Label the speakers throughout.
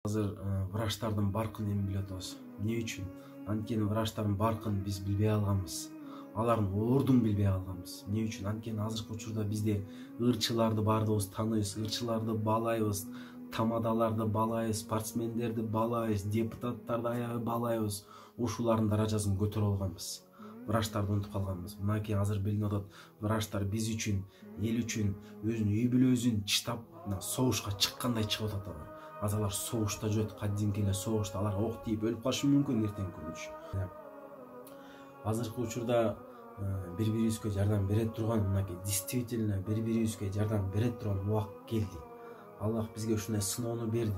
Speaker 1: Азыр врачтардын баркын эми билип атабыз. Эмне үчүн? Анткени врачтардын баркын биз билбей калганбыз. Алардын ордун билбей калганбыз. Эмне үчүн? Анткени азыркы учурда бизде ырчыларды баардыгыбыз тааныйбыз, ырчыларды баалайбыз, тамадаларды баалайбыз, спортсмендерди баалайбыз, депутаттарды аябай баалайбыз. Ушулардын даражасын көтөрүп алганбыз. Врачтарды унутуп калганбыз. Мынакей азыр билинип атат, врачтар биз үчүн, эл үчүн өзүнүн үй бүлөсүн чыштап согушка чыккандай чыгып атат алар. Азыр алар согушта жүрөт, кадимки эле согушта, аларга ок тийип өлүп калышы мүмкүн эртең күнү. Азыркы учурда бири-бирибизге жардам бере турган, мынакей действительно бири-бирибизге жардам бере турган убакыт келди. Аллах бизге ушундай сыноону берди.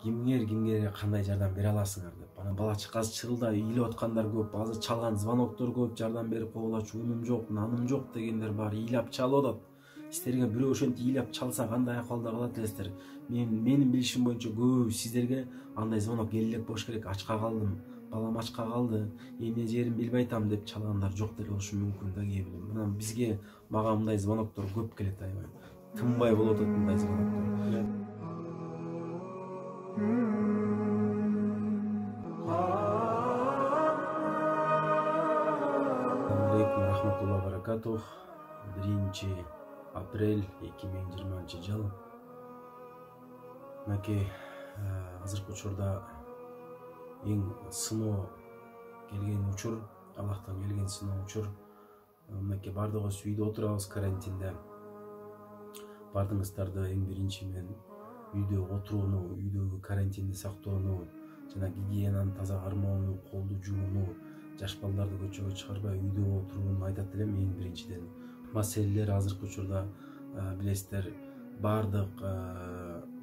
Speaker 1: Кимге кандай жардам бере аласыңар деп. Анан бала чакасы чырылдап ыйлап аткандар көп, азыр чалган звоноктор көп, жардам берип койгулачы, унум жок, наным жок дегендер бар, ыйлап чалып атат. Сиздерге бирөө ошентип ыйлап чалса кандай акыбалда калат элесиздер? Менин билишим боюнча көбү сиздерге андай звонок келе элек болуш керек. Ачка калдым, балам ачка калды, эмне жерин билбей атам деп чалгандар жок деле болушу мүмкүн да кээ билем. Мына бизге мага мындай звоноктор көп келет аябай. Тынбай болуп атат мындай звоноктор. Алейкум рахматуллахи ва баракатух. 1 апрель 2020 жыл. Мынакей азыркы учурда эң сыноо келген учур, Аллахтан келген сыноо учур. Мынакей бардыгыбыз үйдө отурабыз карантинде. Бардыгыңыздарды эң биринчи мен үйдө отурууну, үйдөгү карантинди сактоону, жана гигиенаны таза кармоону, колду жууну, жаш балдарды көчөгө чыгарбай үйдө отурууну айтат элем эң биринчиден. Маселелер азыркы учурда билесиздер, бардык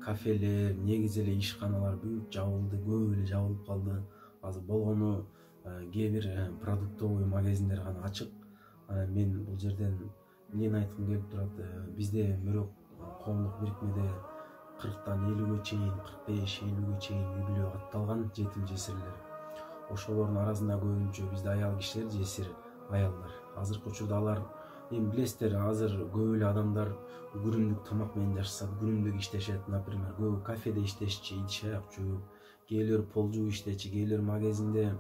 Speaker 1: кафелер, негизи эле ишканалар бүт жабылды, көп эле жабылып калды. Азыр болгону кээ бир продуктовый магазиндер гана ачык. Мен бул жерден эмнени айткым келип турат? Бизде бирок коомдук бирикмеде 40тан 50ге чейин, 45-50ге чейин үй бүлө катталган жетим жесирлер. Ошолордун арасында көбүнчө бизде аял кишилер, жесир аялдар. Азыркы учурда алар эми билесиздер, азыр көп эле адамдар күнүмдүк тамак менен жашашат, күнүмдүк иштешет. Например, көп кафеде иштешчи, идиш аяк жууп, кээбилер пол жууп иштечи, кээбилер магазинде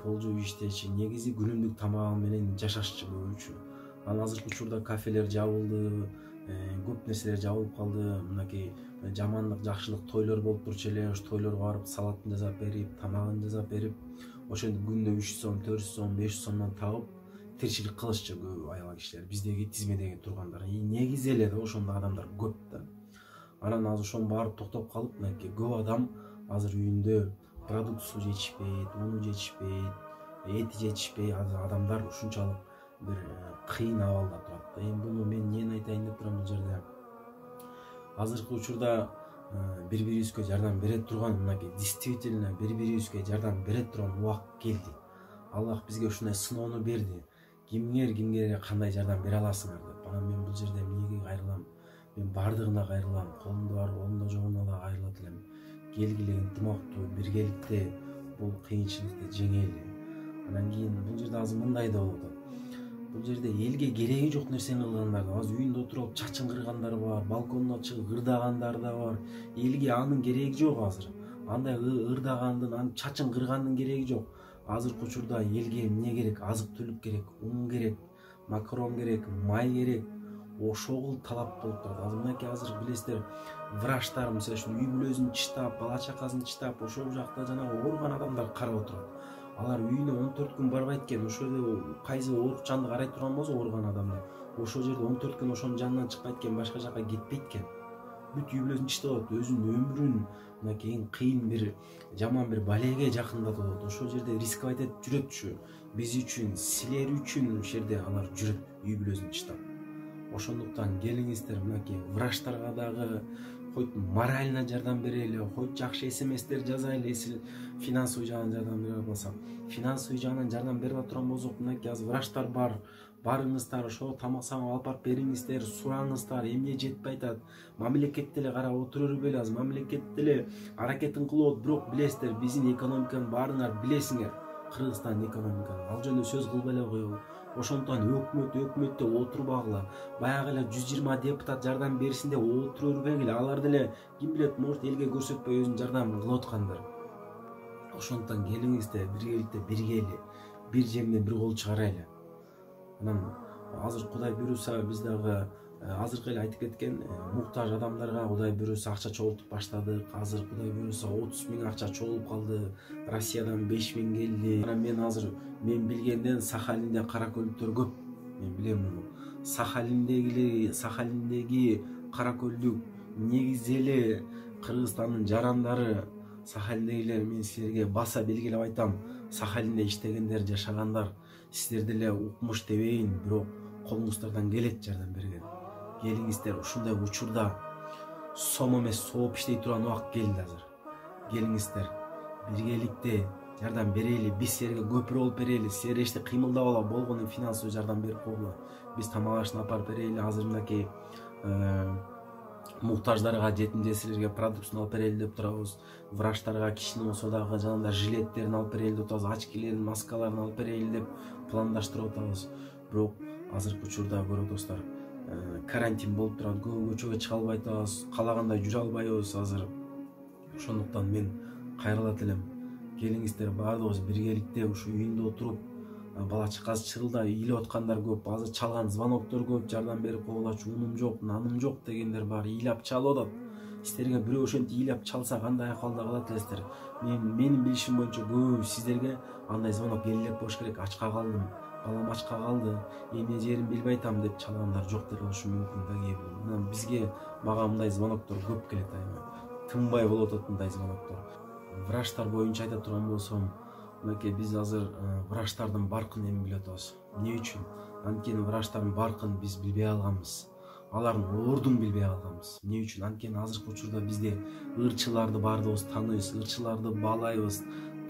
Speaker 1: пол жууп иштечи. Негизи күнүмдүк тамагы менен жашашчы көбүнчө. Анан азыркы учурда кафелер жабылды, көп нерселер жабылып калды. Мынакей жамандык, жакшылык тойлор болуп турчу эле, ош тойлорго барып салатын жасап берип, тамагын жасап берип, ошентип күндө 300 сом, 400 сом, 500 сомдон тагып тиричилик кылышчы көп аял кишилер, биздеги тизмедеги тургандар. Негизи эле да ошондой адамдар көп да. Анан азыр ошонун баары токтоп калып, мынакей көп адам азыр үйүндө продукцию жетишпейт, уну жетишпейт, эти жетишпейт. Азыр адамдар ушунчалык бир кыйын абалда турат да. Эми буну мен эмнени айтайын деп турам бул жерде? Азыркы учурда бири-бирибизге жардам бере турган, мынакей действительно бири-бирибизге жардам бере турган убакыт келди. Аллах бизге ушундай сыноону берди. Кимге кандай жардам бере аласыңар деп. Анан мен бул жерде эмнеге кайрылам? Мен бардыгына кайрылам. Колумда бар, колумда жогуна да кайрылат элем. Келгиле, ынтымактуу, биргеликте бул кыйынчылыкты жеңели. Анан кийин бул жерде азыр мындай да болот. Бул жерде элге кереги жок нерсени кылгандар да, азыр үйүндө отуруп чачын кыргандар бар, балконуна чыгып ырдагандар да бар. Элге анын кереги жок азыр. Андай ырдагандын, анын чачын кыргандын кереги жок. Азыркы учурда элге эмне керек? Азык түлүк керек, ун керек, макарон керек, май керек. Ошол талап болуп турат. Азыр мынакей азыр билесиздер, врачтар мисалы үчүн үй бүлөсүн чыштап, бала чакасын чыштап, ошол жакта жанагы ооруган адамдар карап отурат. Алар үйүнө 14 күн барбайт экен. Ошол жерде кайсы оорукчанды карай турган болсо ооруган адамды, ошол жерде 14 күн ошонун жанынан чыкпайт экен, башка жака кетпейт экен. Бүт үй бүлөсүн чыштап атат, өзүнүн өмүрүн мынакей эң кыйын бир жаман бир балеге жакындатып атат. Ошол жерде рисковать этип жүрөтчү. Биз үчүн, силер үчүн ошол жерде алар жүрөт, үй бүлөсүн чыштап. Ошондуктан келиңиздер, мынакей врачтарга дагы хоть морально жардам берели, хоть жакшы СМСтер жазайлы, финансовый жагынан жардам бере албасак. Финансовый жагынан жардам берип турган болсок, мынакей азыр врачтар бар. Барыңыздар, ошол тамак-самак алып барып бериңиздер, сураңыздар, эмне жетпей атат. Мамлекет деле карап отура бербейли, азыр мамлекет деле аракетин кылып, бирок билесиздер, биздин экономиканын баарыңар билесиңер. Кыргызстандын экономиканы ал жөнүндө сөз кылбай эле коелу. Ошондуктан өкмөттө отурбагыла. Баягы эле 120 депутат жардам берсин деп отура бербегиле. Алар деле ким билет, может элге көрсөтпөй өзүнүн жардамын кылып аткандыр. Ошондуктан келиңиздер биргеликте биргейли. Бир жемден бир кол чыгарайлы. Анан азыр Кудай буйруса биз дагы азыркы эле айтып кеткен муктаж адамдарга Кудай буйруса акча чогултуп баштадык. Азыр Кудай буйруса 30 000 акча чогулуп калды. Россиядан 5 000 келди. Анан мен билгенден Сахалинде каракөлдүктөр көп. Мен билем муну. Сахалиндеги каракөлдүк негизи эле Кыргызстандын жарандары. Сахалиндегилер, мен силерге баса белгилеп айтам. Сахалинде иштегендер, жашагандар. Сиздер деле укмуш дебейин, бирок колуңуздардан келет жардам берген. Келиңиздер, ушундай учурда сом эмес сооп иштей турган убакыт келди азыр. Келиңиздер, биргеликте жардам берели, биз силерге көпүрө болуп берели. Силер эчте кыймылдабала, болгону финансовый жардам берип койгула. Биз тамак ашын апарып берели, азыр мынакей муктаждарга, жетим жесирлерге продуктсын алып берели деп турабыз. Врачтарга кичине болсо дагы жанагындай жилеттерин алып берели деп атабыз, очкилерин, маскаларын алып берели деп пландаштырып атабыз. Бирок азыркы учурда көрө достор, карантин болуп турат, көчөгө чыга албай атабыз, каалагандай жүрө албайбыз азыр. Ошондуктан мен кайрылат элем. Келиңиздер баардыгыбыз биргеликте ушу үйүндө отуруп, бала чакасы чырылдап ыйлап аткандар көп, азыр чалган звоноктор көп, жардам берип койгулачы, унум жок, наным жок дегендер бар, ыйлап чалып атат. Сиздерге бирөө ошентип ыйлап чалса кандай акыбалда калат элесиздер? Менин билишим боюнча көп сиздерге андай звонок келип болуш керек. Ачка калдым, балам ачка калды, эмне жерин билбей атам деп чалгандар жок деле болушу мүмкүн да кээ бирөө. Мына бизге мага мындай звоноктор көп келет айма. Тынбай болуп атат мындай звоноктор. Врачтар боюнча айта турган болсом, мынакей биз азыр врачтардын баркын эми билип атабыз. Эмне үчүн? Анткени врачтардын баркын биз билбей алганбыз. Алардын ордун билбей алганбыз. Эмне үчүн? Анткени азыркы учурда бизде ырчыларды баардыгыбыз тааныйбыз, ырчыларды баалайбыз,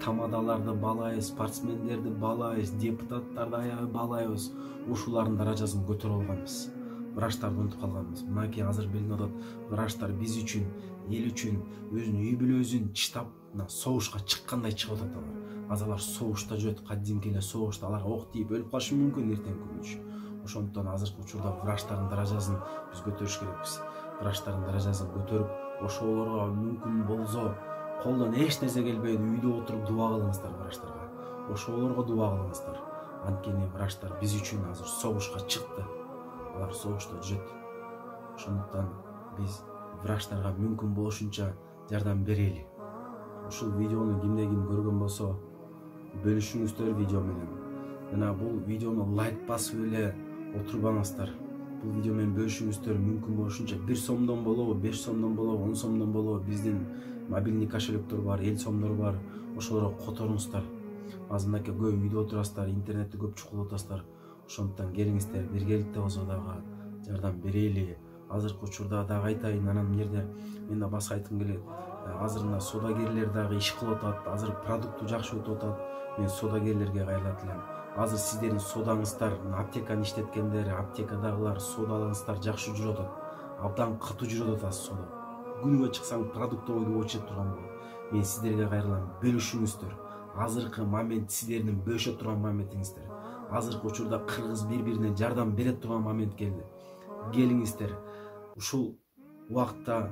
Speaker 1: тамадаларды баалайбыз, спортсмендерди баалайбыз, депутаттарды аябай баалайбыз. Ушулардын даражасын көтөрүп алганбыз. Врачтарды унутуп калганбыз. Мынакей азыр билинип атат, врачтар биз үчүн, эл үчүн өзүнүн үй бүлөсүн чыштап, согушка чыккандай чыгып атат алар. Азыр алар согушта жүрөт, кадимки эле согушта. Аларга ок тийип өлүп калышы мүмкүн эртең күнү. Ошондуктан азыркы учурда врачтардын даражасын биз көтөрүш керекпиз. Врачтардын даражасын көтөрүп, ошолорго мүмкүн болсо колдон эч нерсе келбейди, үйдө отуруп дуба кылыңыздар врачтарга. Ошолорго дуба кылыңыздар. Анткени врачтар биз үчүн азыр согушка чыкты. Алар согушта жүрөт. Ошондуктан биз врачтарга мүмкүн болушунча жардам берели. Ушул видеону кимде-ким көргөн болсо, бөлүшүңүздөр видео менен. Мына бул видеону лайк басып эле отурбаңыздар. Бул видео менен бөлүшүңүздөр, мүмкүн болушунча 1 сомдон болобу, 5 сомдон болобу, 10 сомдон болобу, биздин мобильный кошелектор бар, эл сомдор бар. Ошолорго которуңуздар. Азыр мынакей көп үйдө отурасыздар, интернетти көп чукулуп атасыздар. Ошондуктан келиңиздер, биргеликте болсо дагы жардам берели. Азыркы учурда дагы айтайын, анан бул жерде мен да баса айткым келет. Азыр мына содагерлер дагы иш кылып атат, азыр продукту жакшы өтүп атат. Мен содагерлерге кайрылат элем. Азыр сиздердин содаңыздар, аптеканы иштеткендер, аптекадагылар содаларыңыздар жакшы жүрүп атат. Абдан катуу жүрүп атат сода. Күнүгө чыксаң продуктовойду очередь турган болот. Мен сиздерге кайрылам, бөлүшүңүздөр. Азыркы момент сиздердин бөлүшө турган моментиңиздер. Азыркы учурда кыргыз бири-бирине жардам бере турган момент келди. Келиңиздер, ушул убакытта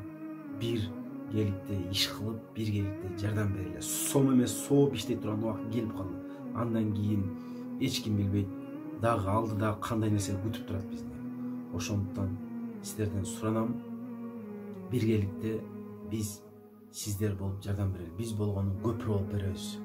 Speaker 1: биргеликте иш кылып, биргеликте жардам берели. Сом эмес сооп иштей турган убакыт келип калды. Андан кийин эч ким билбейт, дагы алдыда кандай нерсе күтүп турат бизди. Ошондуктан сиздерден суранам, биргеликте биз сиздер болуп жардам берели. Биз болгону көпүрө болуп беребиз.